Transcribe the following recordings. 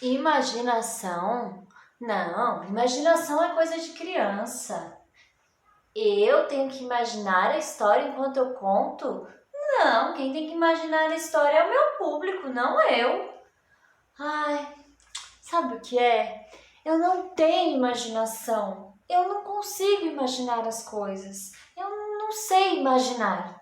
Imaginação? Não, imaginação é coisa de criança. Eu tenho que imaginar a história enquanto eu conto? Não, quem tem que imaginar a história é o meu público, não eu. Ai, sabe o que é? Eu não tenho imaginação. Eu não consigo imaginar as coisas. Eu não sei imaginar.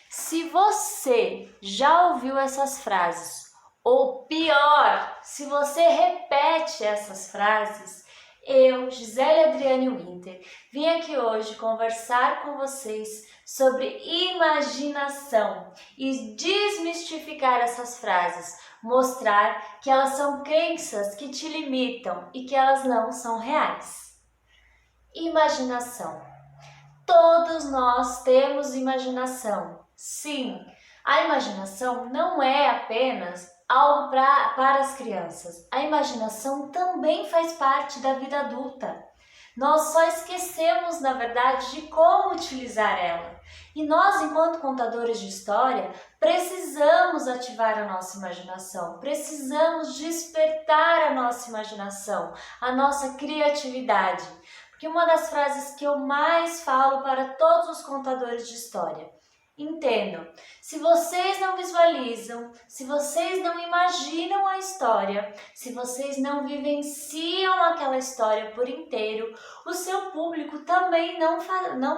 Se você já ouviu essas frases, ou pior, se você repete essas frases, eu, Gisele Adriane Winter, vim aqui hoje conversar com vocês sobre imaginação e desmistificar essas frases, mostrar que elas são crenças que te limitam e que elas não são reais. Imaginação. Todos nós temos imaginação. Sim, a imaginação não é apenas algo para as crianças. A imaginação também faz parte da vida adulta. Nós só esquecemos, na verdade, de como utilizar ela. E nós, enquanto contadores de história, precisamos ativar a nossa imaginação, precisamos despertar a nossa imaginação, a nossa criatividade. Porque uma das frases que eu mais falo para todos os contadores de história: entendam, se vocês não visualizam, se vocês não imaginam a história, se vocês não vivenciam aquela história por inteiro, o seu público também não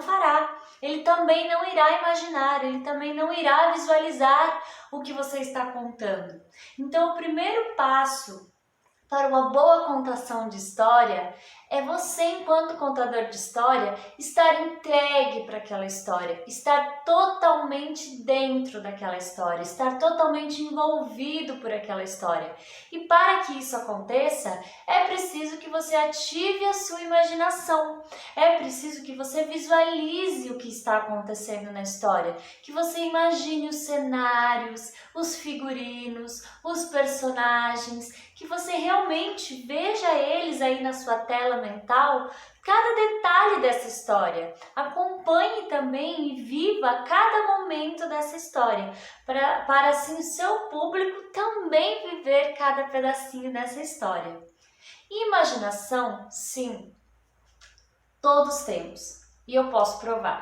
fará. Ele também não irá imaginar, ele também não irá visualizar o que você está contando. Então, o primeiro passo para uma boa contação de história é você, enquanto contador de história, estar entregue para aquela história, estar totalmente dentro daquela história, estar totalmente envolvido por aquela história. E para que isso aconteça, é preciso que você ative a sua imaginação, é preciso que você visualize o que está acontecendo na história, que você imagine os cenários, os figurinos, os personagens, que você realmente veja eles aí na sua tela mental, cada detalhe dessa história. Acompanhe também e viva cada momento dessa história, para assim o seu público também viver cada pedacinho dessa história. Imaginação, sim, todos temos. E eu posso provar.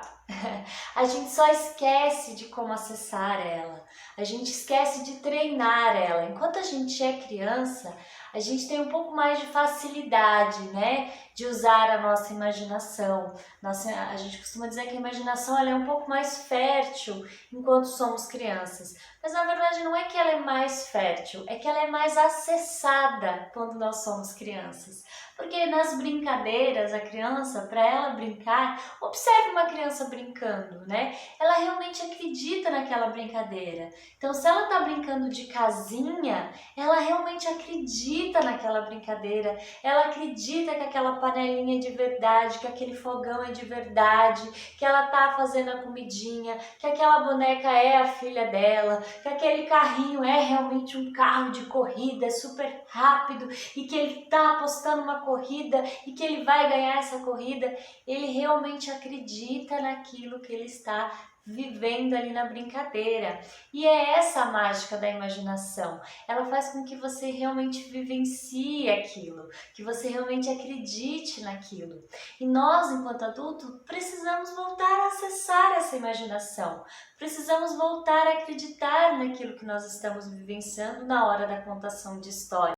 A gente só esquece de como acessar ela. A gente esquece de treinar ela. Enquanto a gente é criança, a gente tem um pouco mais de facilidade, né, de usar a nossa imaginação. A gente costuma dizer que a imaginação ela é um pouco mais fértil enquanto somos crianças. Mas na verdade não é que ela é mais fértil, é que ela é mais acessada quando nós somos crianças. Porque nas brincadeiras, a criança, para ela brincar, observe uma criança brincando, né? Ela realmente acredita naquela brincadeira. Então, se ela está brincando de casinha, ela realmente acredita naquela brincadeira. Ela acredita que aquela panelinha é de verdade, que aquele fogão é de verdade, que ela está fazendo a comidinha, que aquela boneca é a filha dela, que aquele carrinho é realmente um carro de corrida, é super rápido e que ele está apostando uma corrida e que ele vai ganhar essa corrida. Ele realmente acredita naquilo que ele está vivendo ali na brincadeira. E é essa a mágica da imaginação. Ela faz com que você realmente vivencie aquilo, que você realmente acredite naquilo. E nós, enquanto adultos, precisamos voltar a acessar essa imaginação. Precisamos voltar a acreditar naquilo que nós estamos vivenciando na hora da contação de história.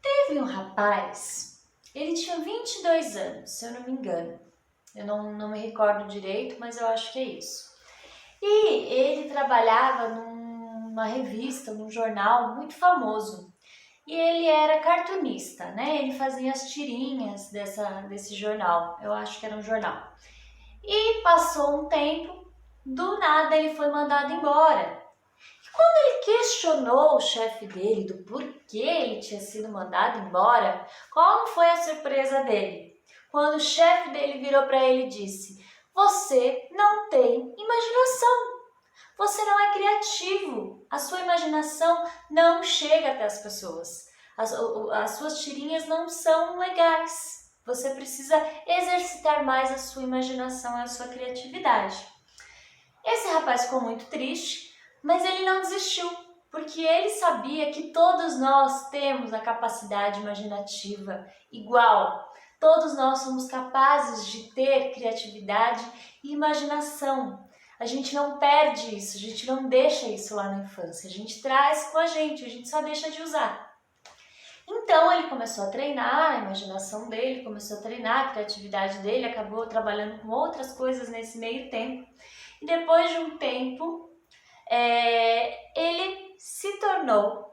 Teve um rapaz, ele tinha 22 anos, se eu não me engano. Eu não me recordo direito, mas eu acho que é isso. E ele trabalhava numa revista, num jornal muito famoso. E ele era cartunista, né? Ele fazia as tirinhas desse jornal. Eu acho que era um jornal. E passou um tempo, do nada ele foi mandado embora. Quando ele questionou o chefe dele do porquê ele tinha sido mandado embora, qual foi a surpresa dele? Quando o chefe dele virou para ele e disse: "Você não tem imaginação, você não é criativo, a sua imaginação não chega até as pessoas, as suas tirinhas não são legais, você precisa exercitar mais a sua imaginação e a sua criatividade." Esse rapaz ficou muito triste, mas ele não desistiu, porque ele sabia que todos nós temos a capacidade imaginativa igual. Todos nós somos capazes de ter criatividade e imaginação. A gente não perde isso, a gente não deixa isso lá na infância, a gente traz com a gente só deixa de usar. Então ele começou a treinar a imaginação dele, começou a treinar a criatividade dele, acabou trabalhando com outras coisas nesse meio tempo. E depois de um tempo, ele se tornou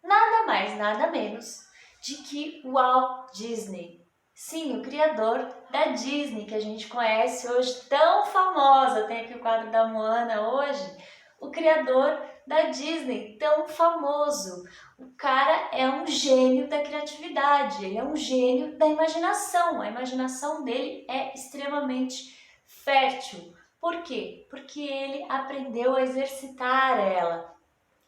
nada mais, nada menos de que Walt Disney. Sim, o criador da Disney, que a gente conhece hoje, tão famosa, tem aqui o quadro da Moana hoje, o criador da Disney, tão famoso. O cara é um gênio da criatividade, ele é um gênio da imaginação. A imaginação dele é extremamente fértil. Por quê? Porque ele aprendeu a exercitar ela.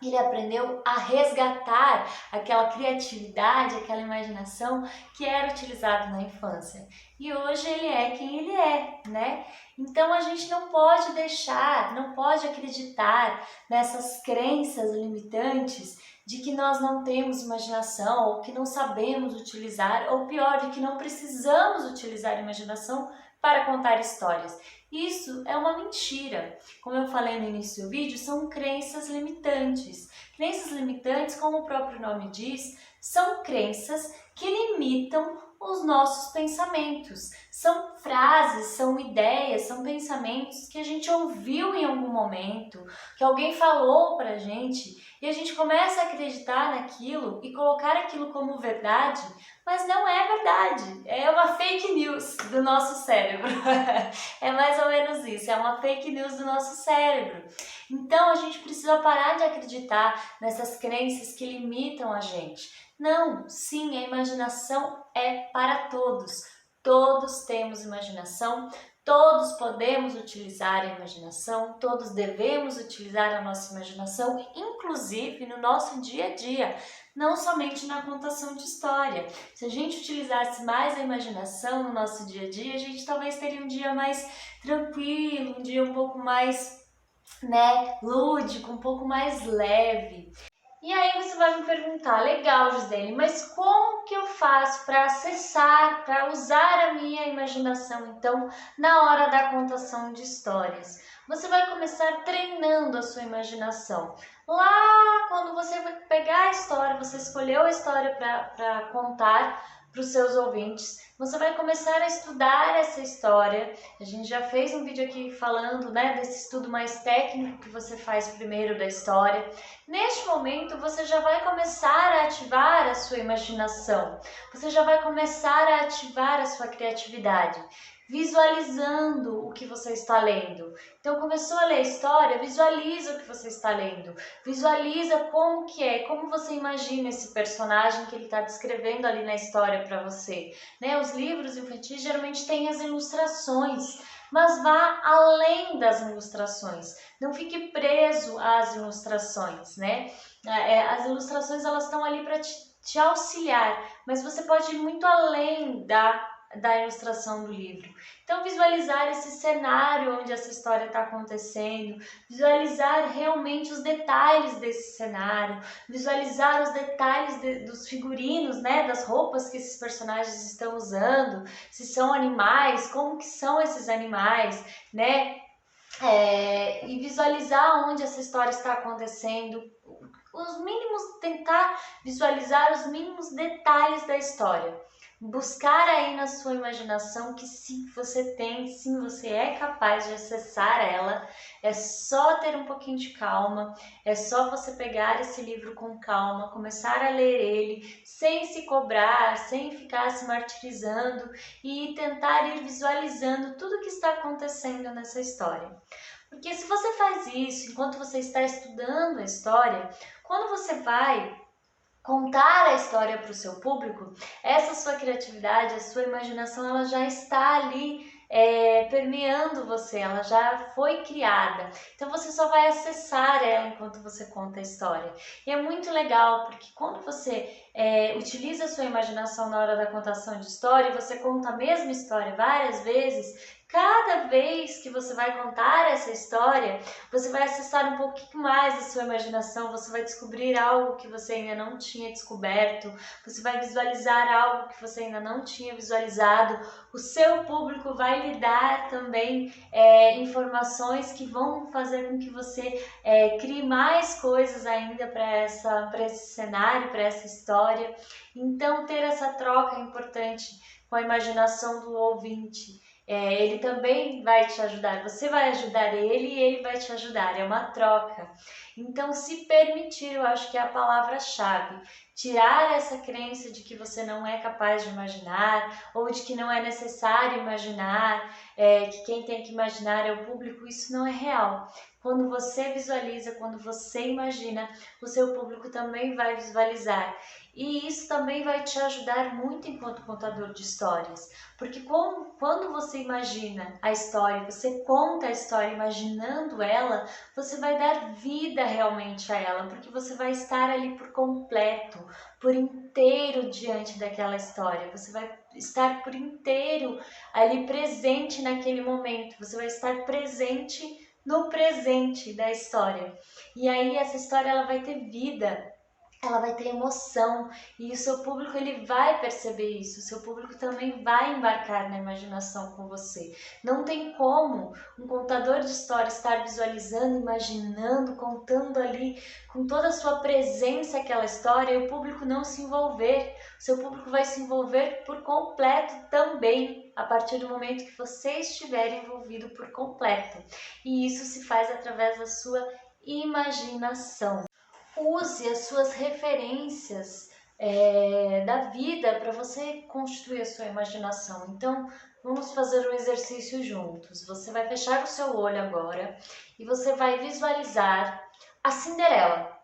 Ele aprendeu a resgatar aquela criatividade, aquela imaginação que era utilizada na infância. E hoje ele é quem ele é, né? Então a gente não pode deixar, não pode acreditar nessas crenças limitantes de que nós não temos imaginação, ou que não sabemos utilizar, ou pior, de que não precisamos utilizar a imaginação para contar histórias. Isso é uma mentira. Como eu falei no início do vídeo, são crenças limitantes. Crenças limitantes, como o próprio nome diz, são crenças que limitam os nossos pensamentos. São frases, são ideias, são pensamentos que a gente ouviu em algum momento, que alguém falou pra gente, e a gente começa a acreditar naquilo e colocar aquilo como verdade, mas não é verdade. É uma fake news do nosso cérebro. É mais ou menos isso, é uma fake news do nosso cérebro. Então a gente precisa parar de acreditar nessas crenças que limitam a gente. Não, sim, a imaginação é para todos. Todos temos imaginação, todos podemos utilizar a imaginação, todos devemos utilizar a nossa imaginação, inclusive no nosso dia a dia, não somente na contação de história. Se a gente utilizasse mais a imaginação no nosso dia a dia, a gente talvez teria um dia mais tranquilo, um dia um pouco mais, lúdico, um pouco mais leve. E aí você vai me perguntar, legal, Gisele, mas como que eu faço para acessar, para usar a minha imaginação, então, na hora da contação de histórias? Você vai começar treinando a sua imaginação. Lá, quando você vai pegar a história, você escolheu a história para contar para os seus ouvintes, você vai começar a estudar essa história. A gente já fez um vídeo aqui falando, desse estudo mais técnico que você faz primeiro da história. Neste momento, você já vai começar a ativar a sua imaginação. Você já vai começar a ativar a sua criatividade, visualizando o que você está lendo. Então, começou a ler a história, visualiza o que você está lendo. Visualiza como que é, como você imagina esse personagem que ele está descrevendo ali na história para você. Os livros infantis geralmente têm as ilustrações, mas vá além das ilustrações. Não fique preso às ilustrações, As ilustrações, elas estão ali para te auxiliar, mas você pode ir muito além da ilustração do livro. Então, visualizar esse cenário onde essa história está acontecendo, visualizar realmente os detalhes desse cenário, visualizar os detalhes dos figurinos, das roupas que esses personagens estão usando, se são animais, como que são esses animais, e visualizar onde essa história está acontecendo, tentar visualizar os mínimos detalhes da história. Buscar aí na sua imaginação que sim, você tem, sim, você é capaz de acessar ela. É só ter um pouquinho de calma, é só você pegar esse livro com calma, começar a ler ele sem se cobrar, sem ficar se martirizando e tentar ir visualizando tudo o que está acontecendo nessa história. Porque se você faz isso enquanto você está estudando a história, quando você vai contar a história para o seu público, essa sua criatividade, a sua imaginação, ela já está ali permeando você, ela já foi criada. Então você só vai acessar ela enquanto você conta a história. E é muito legal, porque quando você utiliza a sua imaginação na hora da contação de história, e você conta a mesma história várias vezes, cada vez que você vai contar essa história, você vai acessar um pouquinho mais a sua imaginação, você vai descobrir algo que você ainda não tinha descoberto, você vai visualizar algo que você ainda não tinha visualizado, o seu público vai lhe dar também informações que vão fazer com que você crie mais coisas ainda para esse cenário, para essa história. Então, ter essa troca é importante com a imaginação do ouvinte. Ele também vai te ajudar, você vai ajudar ele e ele vai te ajudar, é uma troca. Então, se permitir, eu acho que é a palavra-chave. Tirar essa crença de que você não é capaz de imaginar ou de que não é necessário imaginar, que quem tem que imaginar é o público, isso não é real. Quando você visualiza, quando você imagina, o seu público também vai visualizar. E isso também vai te ajudar muito enquanto contador de histórias, porque quando você imagina a história, você conta a história imaginando ela, você vai dar vida realmente a ela, porque você vai estar ali por completo, por inteiro diante daquela história, você vai estar por inteiro ali presente naquele momento, você vai estar presente no presente da história. E aí essa história ela vai ter vida, ela vai ter emoção e o seu público ele vai perceber isso, o seu público também vai embarcar na imaginação com você. Não tem como um contador de história estar visualizando, imaginando, contando ali com toda a sua presença aquela história e o público não se envolver. O seu público vai se envolver por completo também, a partir do momento que você estiver envolvido por completo. E isso se faz através da sua imaginação. Use as suas referências da vida para você construir a sua imaginação. Então, vamos fazer um exercício juntos. Você vai fechar o seu olho agora e você vai visualizar a Cinderela.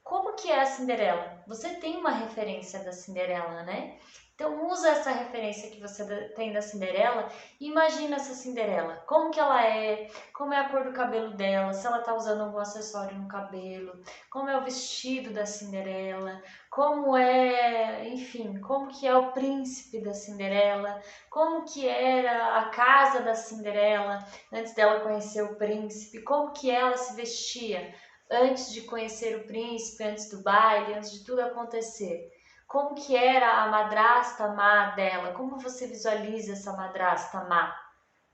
Como que é a Cinderela? Você tem uma referência da Cinderela, né? Então usa essa referência que você tem da Cinderela e imagina essa Cinderela. Como que ela é, como é a cor do cabelo dela, se ela está usando algum acessório no cabelo, como é o vestido da Cinderela, como é, enfim, como que é o príncipe da Cinderela, como que era a casa da Cinderela antes dela conhecer o príncipe, como que ela se vestia antes de conhecer o príncipe, antes do baile, antes de tudo acontecer. Como que era a madrasta má dela? Como você visualiza essa madrasta má,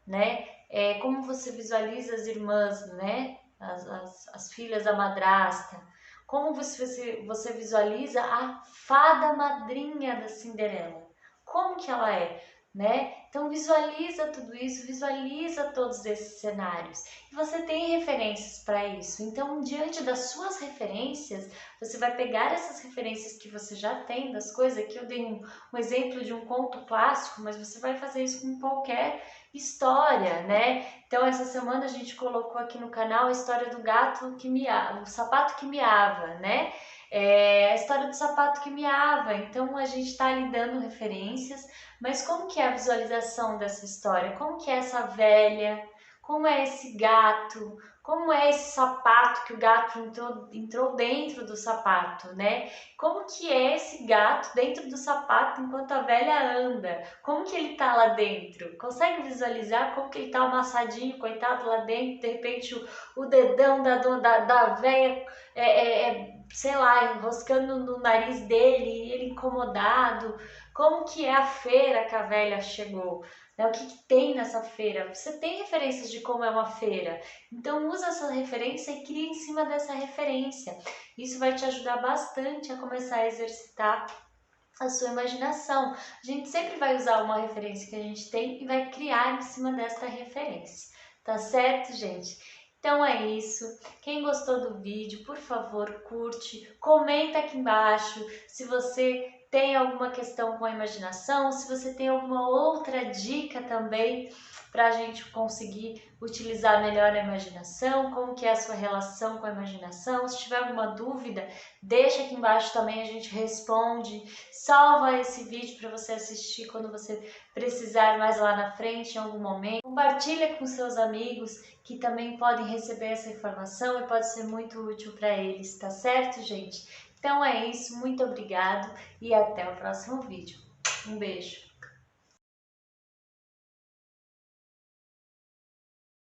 né? Como você visualiza as irmãs, né? As filhas da madrasta. Como você visualiza a fada madrinha da Cinderela? Como que ela é? Né? Então visualiza tudo isso, visualiza todos esses cenários e você tem referências para isso. Então, diante das suas referências, você vai pegar essas referências que você já tem das coisas. Aqui eu dei um exemplo de um conto clássico, mas você vai fazer isso com qualquer história, né? Então essa semana a gente colocou aqui no canal a história do gato que miava, o sapato que miava, né? A história do sapato que miava. Então a gente está ali dando referências, mas como que é a visualização dessa história? Como que é essa velha? Como é esse gato? Como é esse sapato que o gato entrou dentro do sapato, né? Como que é esse gato dentro do sapato enquanto a velha anda? Como que ele tá lá dentro? Consegue visualizar como que ele tá amassadinho, coitado, lá dentro? De repente o dedão da velha sei lá, enroscando no nariz dele e ele incomodado. Como que é a feira que a velha chegou? Né? O que tem nessa feira? Você tem referências de como é uma feira. Então usa essa referência e cria em cima dessa referência. Isso vai te ajudar bastante a começar a exercitar a sua imaginação. A gente sempre vai usar uma referência que a gente tem e vai criar em cima desta referência. Tá certo, gente? Então é isso. Quem gostou do vídeo, por favor, curte, comenta aqui embaixo se você tem alguma questão com a imaginação, se você tem alguma outra dica também para a gente conseguir utilizar melhor a imaginação, como que é a sua relação com a imaginação. Se tiver alguma dúvida, deixa aqui embaixo também, a gente responde. Salva esse vídeo para você assistir quando você precisar mais lá na frente, em algum momento. Compartilha com seus amigos que também podem receber essa informação e pode ser muito útil para eles, tá certo, gente? Então é isso, muito obrigado e até o próximo vídeo. Um beijo!